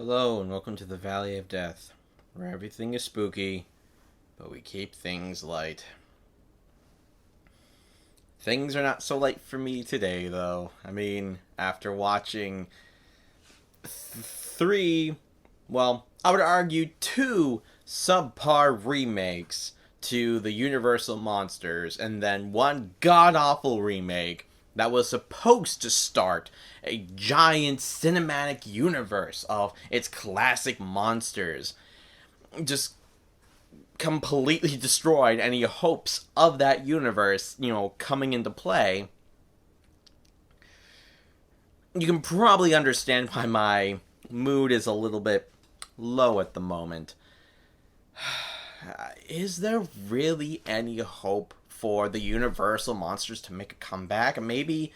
Hello and welcome to the Valley of Death, where everything is spooky, but we keep things light. Things are not so light for me today, though. I mean, after watching I would argue two subpar remakes to the Universal Monsters, and then one god-awful remake that was supposed to start a giant cinematic universe of its classic monsters, just completely destroyed any hopes of that universe, coming into play. You can probably understand why my mood is a little bit low at the moment. Is there really any hope for the Universal Monsters to make a comeback? Maybe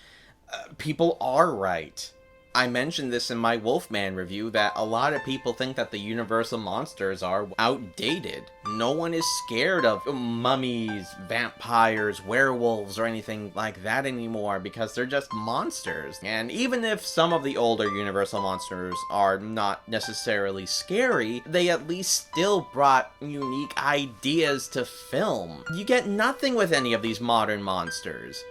people are right. I mentioned this in my Wolfman review, that a lot of people think that the Universal Monsters are outdated. No one is scared of mummies, vampires, werewolves, or anything like that anymore because they're just monsters. And even if some of the older Universal Monsters are not necessarily scary, they at least still brought unique ideas to film. You get nothing with any of these modern monsters.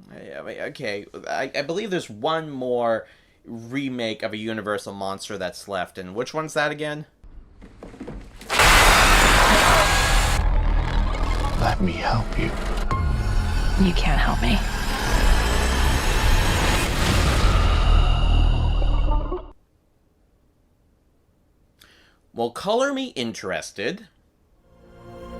Okay, I believe there's one more remake of a Universal Monster that's left, and which one's that again? Let me help you. You can't help me. Well, color me interested.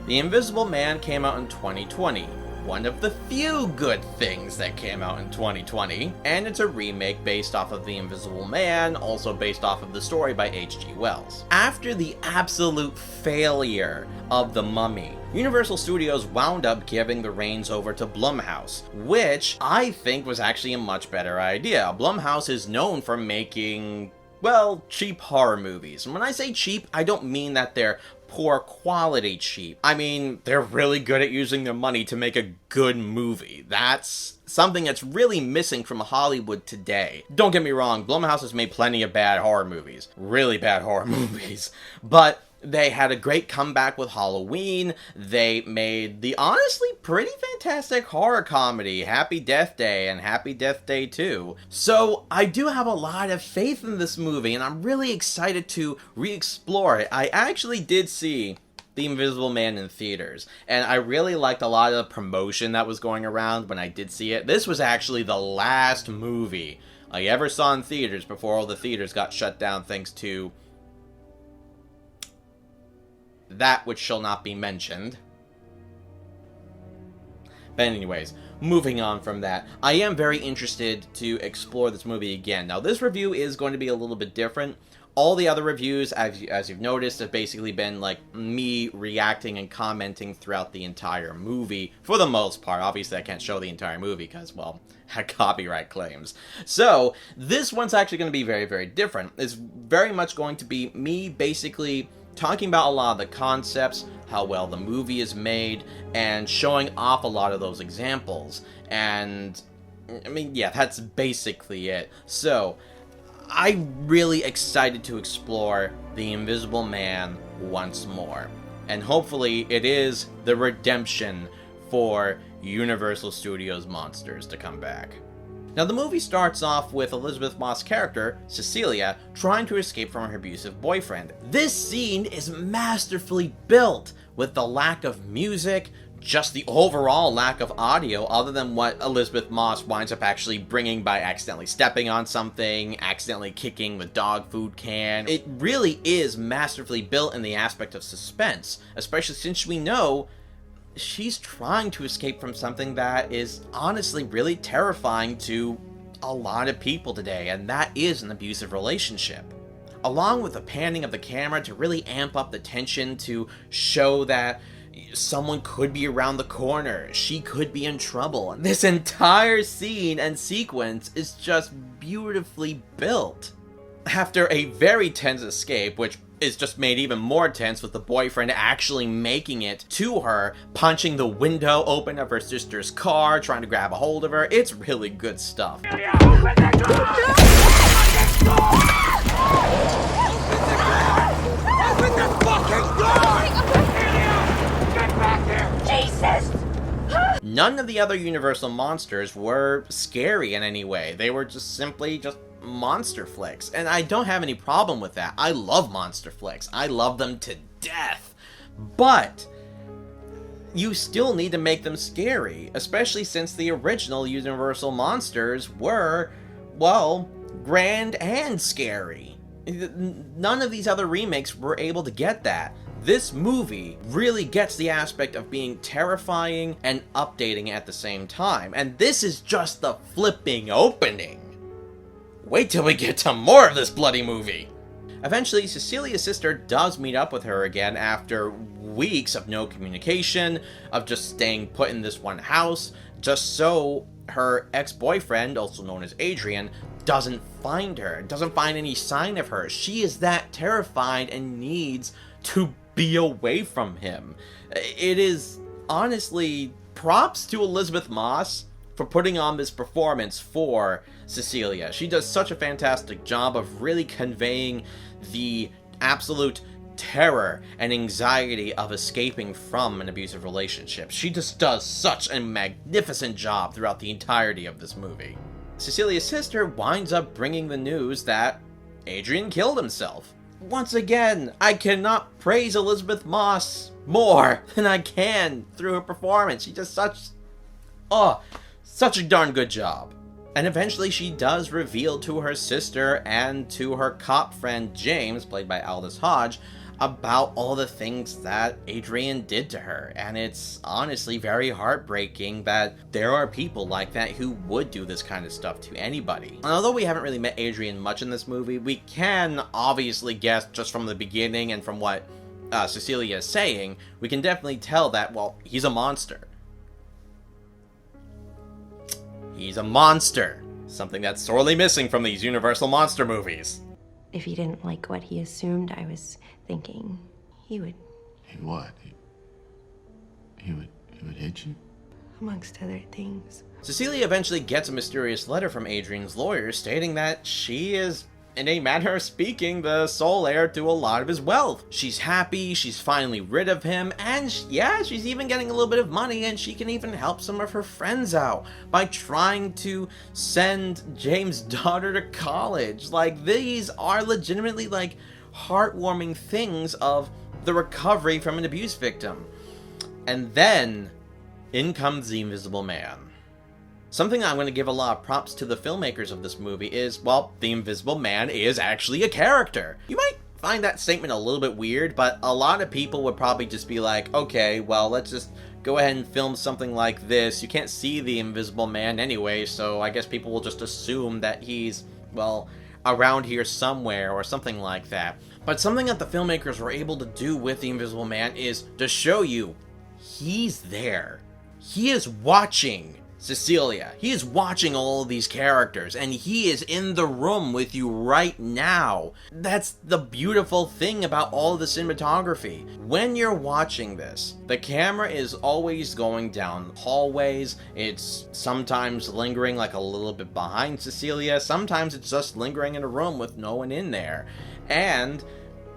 The Invisible Man came out in 2020. One of the few good things that came out in 2020, and it's a remake based off of The Invisible Man, also based off of the story by H.G. Wells. After the absolute failure of The Mummy, Universal Studios wound up giving the reins over to Blumhouse, which I think was actually a much better idea. Blumhouse is known for making, well, cheap horror movies. And when I say cheap, I don't mean that they're poor quality cheap. I mean, they're really good at using their money to make a good movie. That's something that's really missing from Hollywood today. Don't get me wrong, Blumhouse has made plenty of bad horror movies. Really bad horror movies. But they had a great comeback with Halloween. They made the honestly pretty fantastic horror comedy Happy Death Day and Happy Death Day 2. So I do have a lot of faith in this movie, and I'm really excited to re-explore it. I actually did see The Invisible Man in theaters, and I really liked a lot of the promotion that was going around when I did see it. This was actually the last movie I ever saw in theaters before all the theaters got shut down thanks to that which shall not be mentioned. But anyways, moving on from that, I am very interested to explore this movie again. Now, this review is going to be a little bit different. All the other reviews, as you've noticed, have basically been like me reacting and commenting throughout the entire movie, for the most part. Obviously, I can't show the entire movie because, well, copyright claims. So, this one's actually going to be very, very different. It's very much going to be me basically talking about a lot of the concepts, how well the movie is made, and showing off a lot of those examples. And, I mean, yeah, that's basically it. So, I'm really excited to explore The Invisible Man once more. And hopefully it is the redemption for Universal Studios monsters to come back. Now, the movie starts off with Elizabeth Moss' character, Cecilia, trying to escape from her abusive boyfriend. This scene is masterfully built, with the lack of music, just the overall lack of audio, other than what Elizabeth Moss winds up actually bringing by accidentally stepping on something, accidentally kicking the dog food can. It really is masterfully built in the aspect of suspense, especially since we know she's trying to escape from something that is honestly really terrifying to a lot of people today, and that is an abusive relationship. Along with the panning of the camera to really amp up the tension, to show that someone could be around the corner, she could be in trouble. And this entire scene and sequence is just beautifully built. After a very tense escape, which is just made even more tense with the boyfriend actually making it to her, punching the window open of her sister's car, trying to grab a hold of her. It's really good stuff. None of the other Universal monsters were scary in any way. They were just simply just monster flicks. And I don't have any problem with that. I love monster flicks. I love them to death. But you still need to make them scary, especially since the original Universal monsters were, well, grand and scary. None of these other remakes were able to get that. This movie really gets the aspect of being terrifying and updating at the same time, and this is just the flipping opening. Wait till we get to more of this bloody movie! Eventually, Cecilia's sister does meet up with her again after weeks of no communication, of just staying put in this one house, just so her ex-boyfriend, also known as Adrian, doesn't find her, doesn't find any sign of her. She is that terrified and needs to be away from him. It is honestly props to Elizabeth Moss for putting on this performance for Cecilia. She does such a fantastic job of really conveying the absolute terror and anxiety of escaping from an abusive relationship. She just does such a magnificent job throughout the entirety of this movie. Cecilia's sister winds up bringing the news that Adrian killed himself. Once again, I cannot praise Elizabeth Moss more than I can through her performance. She does such a darn good job. And eventually she does reveal to her sister and to her cop friend James, played by Aldous Hodge, about all the things that Adrian did to her. And it's honestly very heartbreaking that there are people like that who would do this kind of stuff to anybody. And although we haven't really met Adrian much in this movie, we can obviously guess just from the beginning and from what Cecilia is saying, we can definitely tell that, well, he's a monster. He's a monster. Something that's sorely missing from these Universal monster movies. If he didn't like what he assumed, I was thinking he would... He'd what? He would hit you? Amongst other things. Cecilia eventually gets a mysterious letter from Adrian's lawyer stating that she is, in a manner of speaking, the sole heir to a lot of his wealth. She's happy, she's finally rid of him, and yeah, she's even getting a little bit of money, and she can even help some of her friends out by trying to send James' daughter to college. Like, these are legitimately, like, heartwarming things of the recovery from an abuse victim. And then, in comes the Invisible Man. Something I'm going to give a lot of props to the filmmakers of this movie is, well, the Invisible Man is actually a character. You might find that statement a little bit weird, but a lot of people would probably just be like, okay, well, let's just go ahead and film something like this. You can't see the Invisible Man anyway, so I guess people will just assume that he's, well, around here somewhere or something like that. But something that the filmmakers were able to do with the Invisible Man is to show you he's there. He is watching Cecilia. He is watching all of these characters, and he is in the room with you right now. That's the beautiful thing about all of the cinematography. When you're watching this, the camera is always going down hallways. It's sometimes lingering like a little bit behind Cecilia. Sometimes it's just lingering in a room with no one in there. And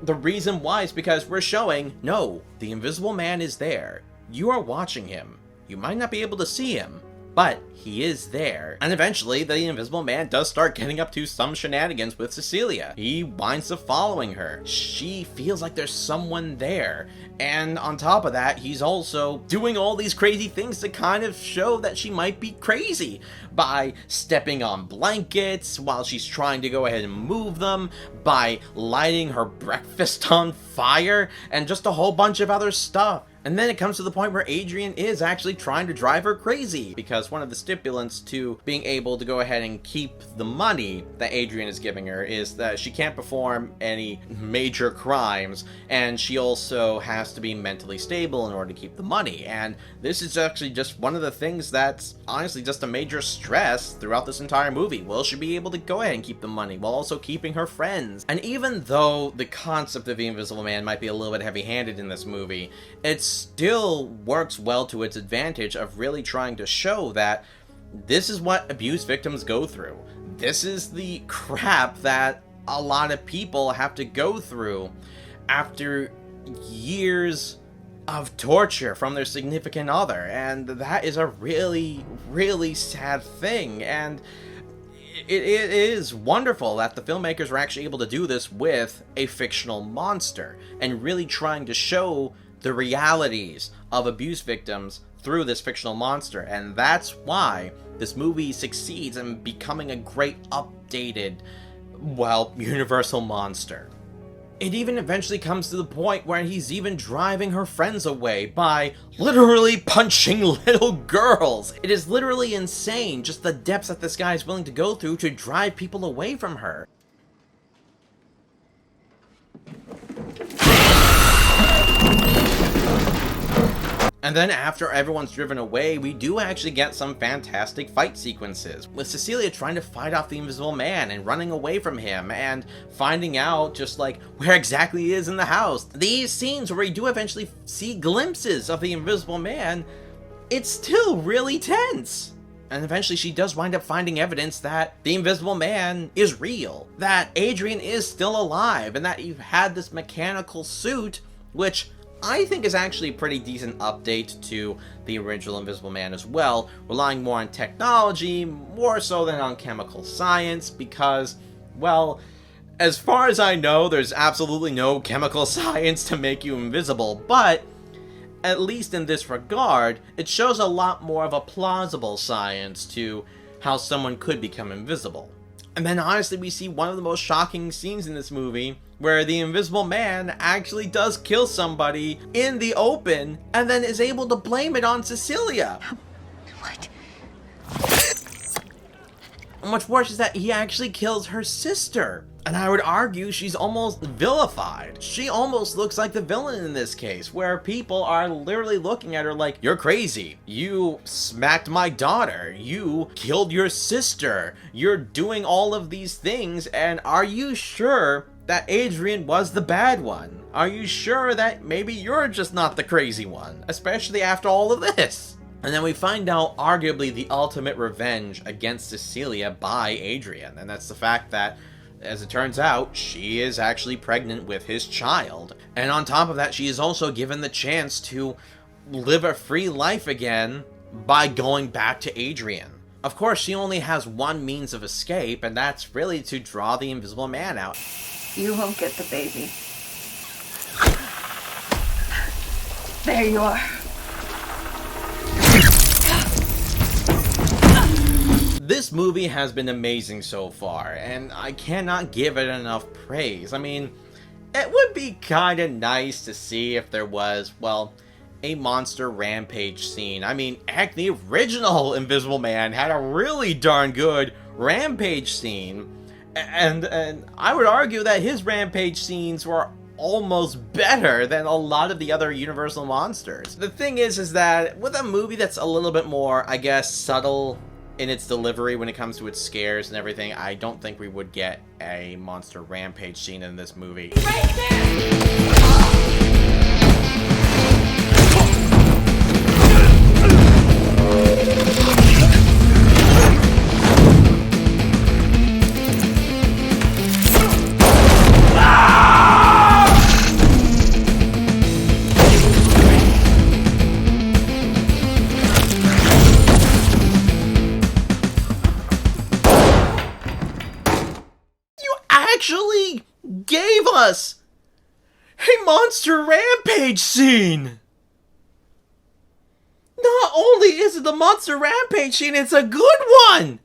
the reason why is because we're showing, no, the Invisible Man is there. You are watching him. You might not be able to see him, but he is there. And eventually, the Invisible Man does start getting up to some shenanigans with Cecilia. He winds up following her. She feels like there's someone there. And on top of that, he's also doing all these crazy things to kind of show that she might be crazy. By stepping on blankets while she's trying to go ahead and move them. By lighting her breakfast on fire. And just a whole bunch of other stuff. And then it comes to the point where Adrian is actually trying to drive her crazy, because one of the stipulants to being able to go ahead and keep the money that Adrian is giving her is that she can't perform any major crimes, and she also has to be mentally stable in order to keep the money. And this is actually just one of the things that's honestly just a major stress throughout this entire movie. Will she be able to go ahead and keep the money while also keeping her friends? And even though the concept of the Invisible Man might be a little bit heavy-handed in this movie, it still works well to its advantage of really trying to show that this is what abuse victims go through. This is the crap that a lot of people have to go through after years of torture from their significant other, and that is a really, really sad thing. And it is wonderful that the filmmakers were actually able to do this with a fictional monster, and really trying to show the realities of abuse victims through this fictional monster. And that's why this movie succeeds in becoming a great updated, well, universal monster. It even eventually comes to the point where he's even driving her friends away by literally punching little girls. It is literally insane, just the depths that this guy is willing to go through to drive people away from her. And then after everyone's driven away, we do actually get some fantastic fight sequences, with Cecilia trying to fight off the Invisible Man and running away from him and finding out just like where exactly he is in the house. These scenes where we do eventually see glimpses of the Invisible Man, it's still really tense. And eventually she does wind up finding evidence that the Invisible Man is real, that Adrian is still alive, and that you've had this mechanical suit, which I think is actually a pretty decent update to the original Invisible Man as well, relying more on technology, more so than on chemical science, because, well, as far as I know, there's absolutely no chemical science to make you invisible, but at least in this regard, it shows a lot more of a plausible science to how someone could become invisible. And then honestly, we see one of the most shocking scenes in this movie, where the Invisible Man actually does kill somebody in the open, and then is able to blame it on Cecilia. What? And what's worse is that he actually kills her sister. And I would argue she's almost vilified. She almost looks like the villain in this case, where people are literally looking at her like, you're crazy. You smacked my daughter. You killed your sister. You're doing all of these things, and are you sure that Adrian was the bad one? Are you sure that maybe you're just not the crazy one? Especially after all of this. And then we find out arguably the ultimate revenge against Cecilia by Adrian, and that's the fact that, as it turns out, she is actually pregnant with his child. And on top of that, she is also given the chance to live a free life again by going back to Adrian. Of course, she only has one means of escape, and that's really to draw the Invisible Man out. You won't get the baby. There you are. This movie has been amazing so far, and I cannot give it enough praise. I mean, it would be kinda nice to see if there was, well, a monster rampage scene. I mean, heck, the original Invisible Man had a really darn good rampage scene. And I would argue that his rampage scenes were almost better than a lot of the other Universal monsters. The thing is that with a movie that's a little bit more, I guess, subtle in its delivery when it comes to its scares and everything, I don't think we would get a monster rampage scene in this movie. Right there! Actually gave us a monster rampage scene. Not only is it the monster rampage scene, it's a good one.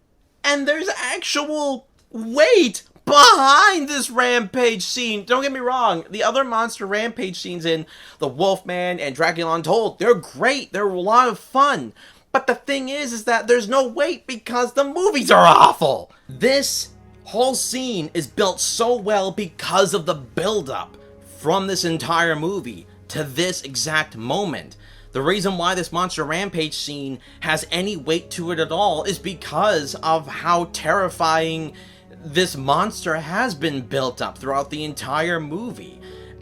And there's actual weight behind this rampage scene. Don't get me wrong, the other monster rampage scenes in The Wolfman and Dracula Untold, they're great. They're a lot of fun. But the thing is that there's no weight because the movies are awful. This whole scene is built so well because of the build-up from this entire movie to this exact moment. The reason why this monster rampage scene has any weight to it at all is because of how terrifying this monster has been built up throughout the entire movie,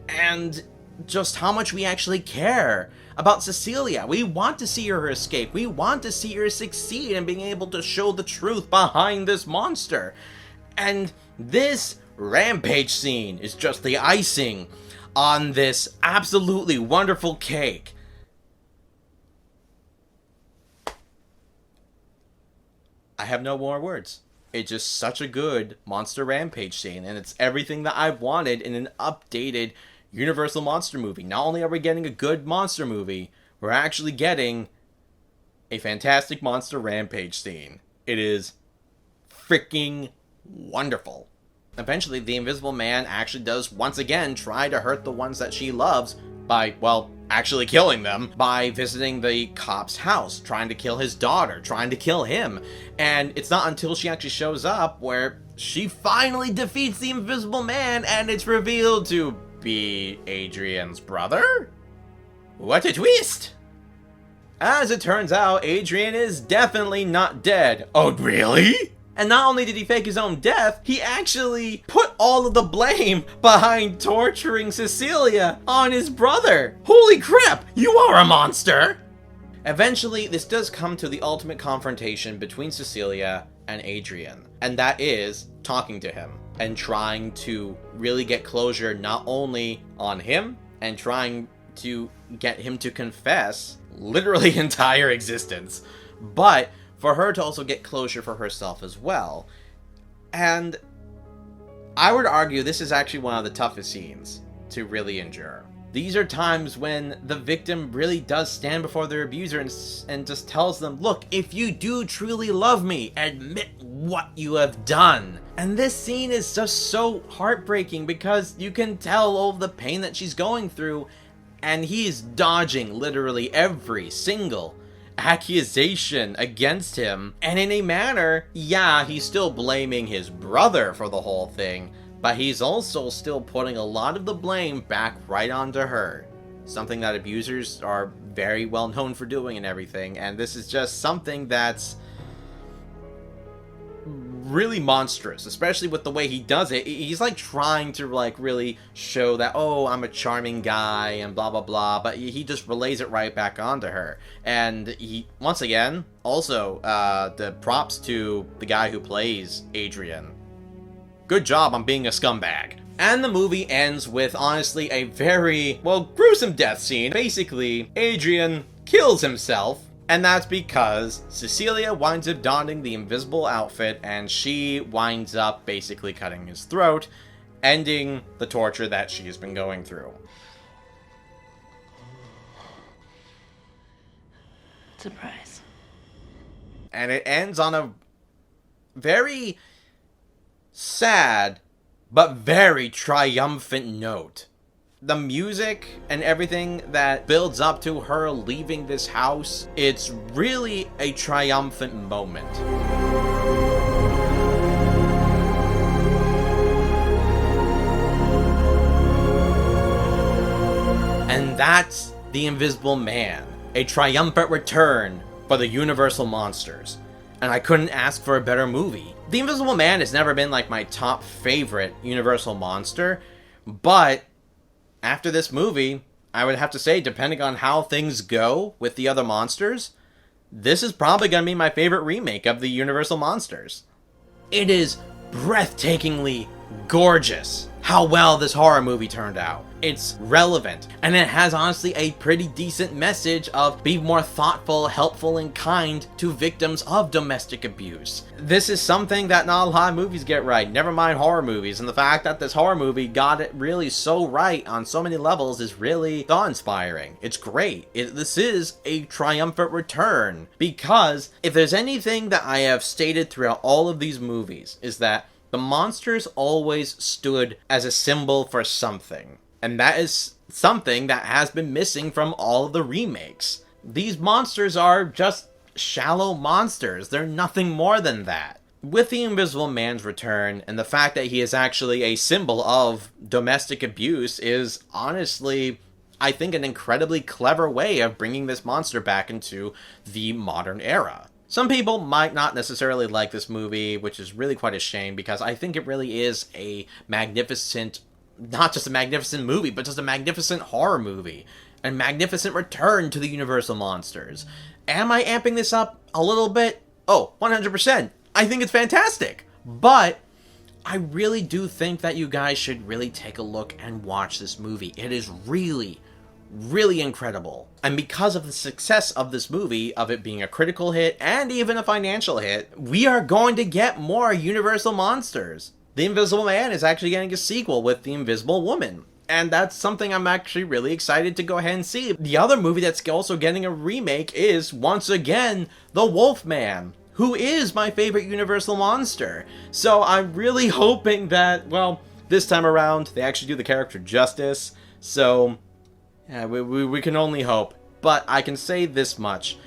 and just how much we actually care about Cecilia. We want to see her escape. We want to see her succeed in being able to show the truth behind this monster. And this rampage scene is just the icing on this absolutely wonderful cake. I have no more words. It's just such a good monster rampage scene, and it's everything that I wanted in an updated Universal monster movie. Not only are we getting a good monster movie, we're actually getting a fantastic monster rampage scene. It is freaking wonderful. Eventually, the Invisible Man actually does once again try to hurt the ones that she loves by, well, actually killing them by visiting the cop's house, trying to kill his daughter, trying to kill him. And it's not until she actually shows up where she finally defeats the Invisible Man, and it's revealed to be Adrian's brother? What a twist! As it turns out, Adrian is definitely not dead. Oh, really? And not only did he fake his own death, he actually put all of the blame behind torturing Cecilia on his brother. Holy crap, you are a monster! Eventually, this does come to the ultimate confrontation between Cecilia and Adrian, and that is talking to him and trying to really get closure not only on him and trying to get him to confess literally entire existence, but for her to also get closure for herself as well. And I would argue this is actually one of the toughest scenes to really endure. These are times when the victim really does stand before their abuser and just tells them, look, if you do truly love me, admit what you have done. And this scene is just so heartbreaking because you can tell all of the pain that she's going through, and he's dodging literally every single accusation against him. And in a manner, yeah, he's still blaming his brother for the whole thing, but he's also still putting a lot of the blame back right onto her. Something that abusers are very well known for doing and everything, and this is just something that's really monstrous, especially with the way he does it. He's like trying to like really show that, oh, I'm a charming guy and blah blah blah, but he just relays it right back onto her. And he, once again, also the props to the guy who plays Adrian. Good job on being a scumbag. And the movie ends with, honestly, a very, well, gruesome death scene. Basically, Adrian kills himself, and that's because Cecilia winds up donning the invisible outfit, and she winds up basically cutting his throat, ending the torture that she has been going through. Surprise. And it ends on a very sad, but very triumphant note. The music and everything that builds up to her leaving this house, it's really a triumphant moment. And that's The Invisible Man, a triumphant return for the Universal monsters. And I couldn't ask for a better movie. The Invisible Man has never been like my top favorite Universal monster, but after this movie, I would have to say, depending on how things go with the other monsters, this is probably going to be my favorite remake of the Universal monsters. It is breathtakingly gorgeous how well this horror movie turned out. It's relevant, and it has honestly a pretty decent message of be more thoughtful, helpful, and kind to victims of domestic abuse. This is something that not a lot of movies get right, never mind horror movies, and the fact that this horror movie got it really so right on so many levels is really awe-inspiring. It's great. This is a triumphant return, because if there's anything that I have stated throughout all of these movies is that the monsters always stood as a symbol for something. And that is something that has been missing from all of the remakes. These monsters are just shallow monsters. They're nothing more than that. With the Invisible Man's return, and the fact that he is actually a symbol of domestic abuse is honestly, I think, an incredibly clever way of bringing this monster back into the modern era. Some people might not necessarily like this movie, which is really quite a shame, because I think it really is a magnificent, not just a magnificent movie, but just a magnificent horror movie. A magnificent return to the Universal monsters. Am I amping this up a little bit? Oh, 100%. I think it's fantastic. But I really do think that you guys should really take a look and watch this movie. It is really, really incredible. And because of the success of this movie, of it being a critical hit and even a financial hit, we are going to get more Universal monsters. The Invisible Man is actually getting a sequel with The Invisible Woman. And that's something I'm actually really excited to go ahead and see. The other movie that's also getting a remake is, once again, The Wolfman, who is my favorite Universal monster. So I'm really hoping that, well, this time around, they actually do the character justice. So, yeah, we can only hope. But I can say this much.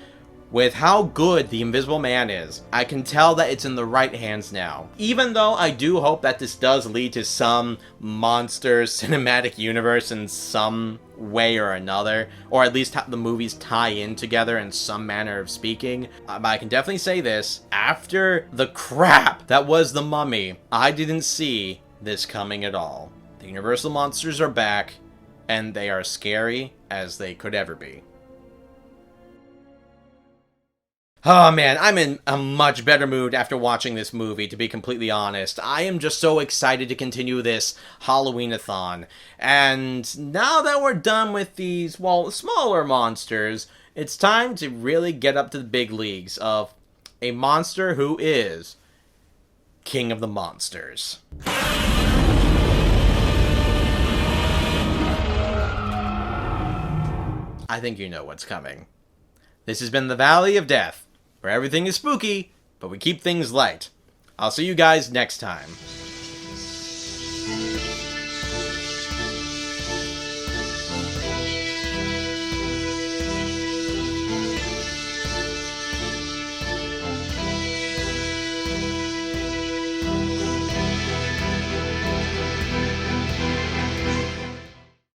With how good The Invisible Man is, I can tell that it's in the right hands now. Even though I do hope that this does lead to some monster cinematic universe in some way or another, or at least have the movies tie in together in some manner of speaking. But I can definitely say this, after the crap that was The Mummy, I didn't see this coming at all. The Universal monsters are back, and they are scary as they could ever be. Oh man, I'm in a much better mood after watching this movie, to be completely honest. I am just so excited to continue this Halloween-a-thon. And now that we're done with these, well, smaller monsters, it's time to really get up to the big leagues of a monster who is King of the Monsters. I think you know what's coming. This has been the Valley of Death, where everything is spooky, but we keep things light. I'll see you guys next time.